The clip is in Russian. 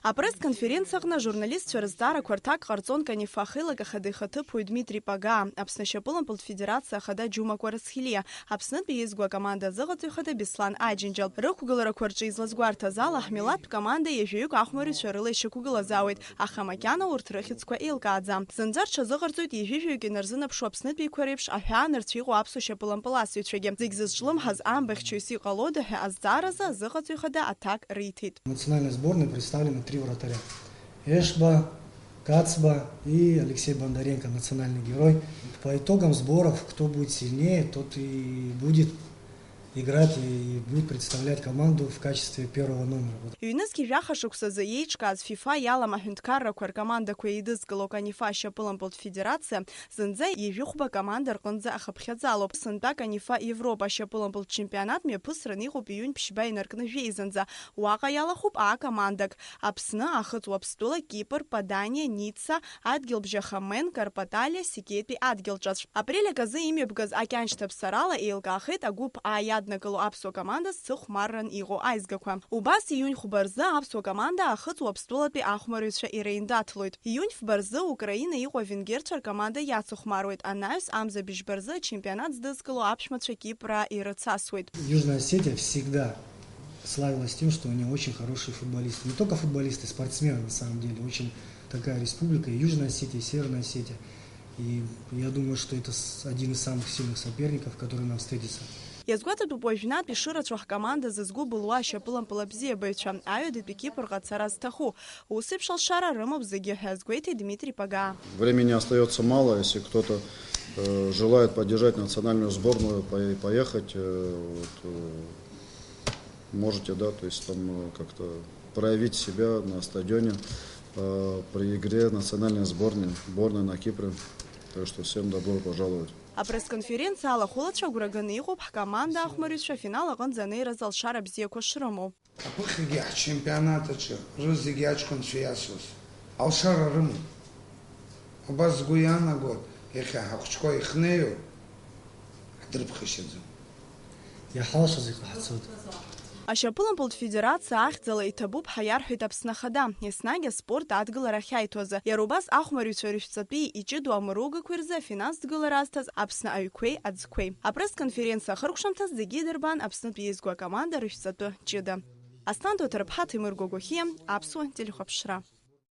Апресс-конференциягна журналистцәа рызҵаарақәа рҭак ҟарҵон Канифа Хилак ахада ихаҭыԥуаҩ Дмитри Пага, Аԥсны ашьапылампылтә федерациа ахада Џьума Кәарацхелиа, Аԥснытәи иезгәа акоманда азыҟаҵаҩ хада Беслан Аџьынџьал. Рықәгыларақәа рҿы излазгәарҭаз ала ҳмилаҭтә команда ҩажәаҩык ахәмарҩцәа рыла ишьақәгылазаауеит, аха макьана урҭ рыхьӡқәа еилкааӡам. Зынӡа рҽазыҟарҵоит ҩажәижәаҩык инарзынапшу Аԥснытәиқәа реиԥш аҳәаанырцә иҟоу аԥсуа шьапылампыласыҩцәагьы. Зегь зызҿлымҳаз амбахьчаҩыс иҟалода ҳәа азҵааразы азыҟаҵаҩ хада аҭак риҭеит. Национальной сборной представлены 3 вратаря. Эшба, Кацба и Алексей Бондаренко, национальный герой. По итогам сборов, кто будет сильнее, тот и будет играть и будет представлять команду в качестве первого номера. Ҩнызқьи жәаха шықәсазы еиҿкааз ФИФА иалам аҳәынҭқаррақәа ркомандақәа еидызкыло Канифа ашьапылампылтә федерациа зынӡа ижәыхәба команда рҟынӡа ахыԥхьаӡалоуп. Сынтәа Канифа Европа ашьапылампылтә чемпионат мҩаԥысраны иҟоуп иҩынтә ԥшьба инаркны жәеизанӡа. Уаҟа иалахуп А-командак: Аԥсны, Ахыҵ-Уаԥстәыла, Кипр, Паданиа, Ницца, Адгьылбжьаха Мен, Карпаталиа, Секетәи адгьылҿаҵә. Апрель азы имҩаԥгаз акьаншьҭаԥсарала еилкаахеит агәыԥ А иаднакыло аԥсуа команда зцыхәмарран иҟоу аизгақәа. Убас июнь-хәба рзы аԥсуа команда Ахыҵ-Уаԥстәылатәи ахәмарҩцәа иреиндаҭлоит. Июнь-фба рзы Украина иҟоу авенгерцәа ркоманда иацыхәмаруеит. Анаҩс амза-быжьба рзы чемпионат здызкыло аԥшәмацәа Кипраа ирыцасуеит. Южная Осетия всегда славилась тем, что у нее очень хорошие футболисты. Не только футболисты, спортсмены на самом деле. Очень такая республика, и Южная Осетия, и Северная Осетия. И я думаю, что это один из самых сильных соперников, который нам встретится. Иазгәаҭатәуп уажәнатә ишырацәоу ҳкоманда зызгәы былуа ашьапылампыл абзиабаҩцәа, аҩадатәи Кипрҟа цара зҭаху. Ус еиԥш алшара рымоуп зегьы ҳәа азгәеиҭеит Дмитрий Пага. Времени остается мало, если кто-то желает поддержать национальную сборную, поехать, можете, да, то есть там как-то проявить себя на стадионе при игре национальной сборной на Кипре. Так что всем добро пожаловать. Апресс-конференциа алахәылацәа агәраганы иҟоуп ҳкоманда ахәмарҩцәа финал аҟынӡа анеиразы алшара бзиақәа шрымоу. Аԥыхьагьы ҳчемпионат аҿы рызегьы аҷкәынцәа иасуаз алшара рымоуп. Убас сгәы иаанагоит, иахьа ҳахәҷқәа ихнеиу ҳдрыԥхашьаӡом. Иаҳалшаз иҟаҳҵоит. Ашьапылампылтә федерациа ахьӡала иҭабуп ҳәа иарҳәеит Аԥсны Ахада, еснагь аспорт адгылара ахьаиҭоз. Иара убас ахәмарҩцәа рышәҵатәи иҷыду амругақәа рзы афинанстә гылара азҭаз Аԥсны аҩқәеи аӡқәеи. Апресс-конференциа ахыркәшамҭаз зегьы идырбан Аԥснытәи иезгәа акоманда рышәҵатәы ҷыда. Асҭанда Ҭарԥҳа, Ҭемыр Гогохиа, Аԥсуа телехәаԥшра.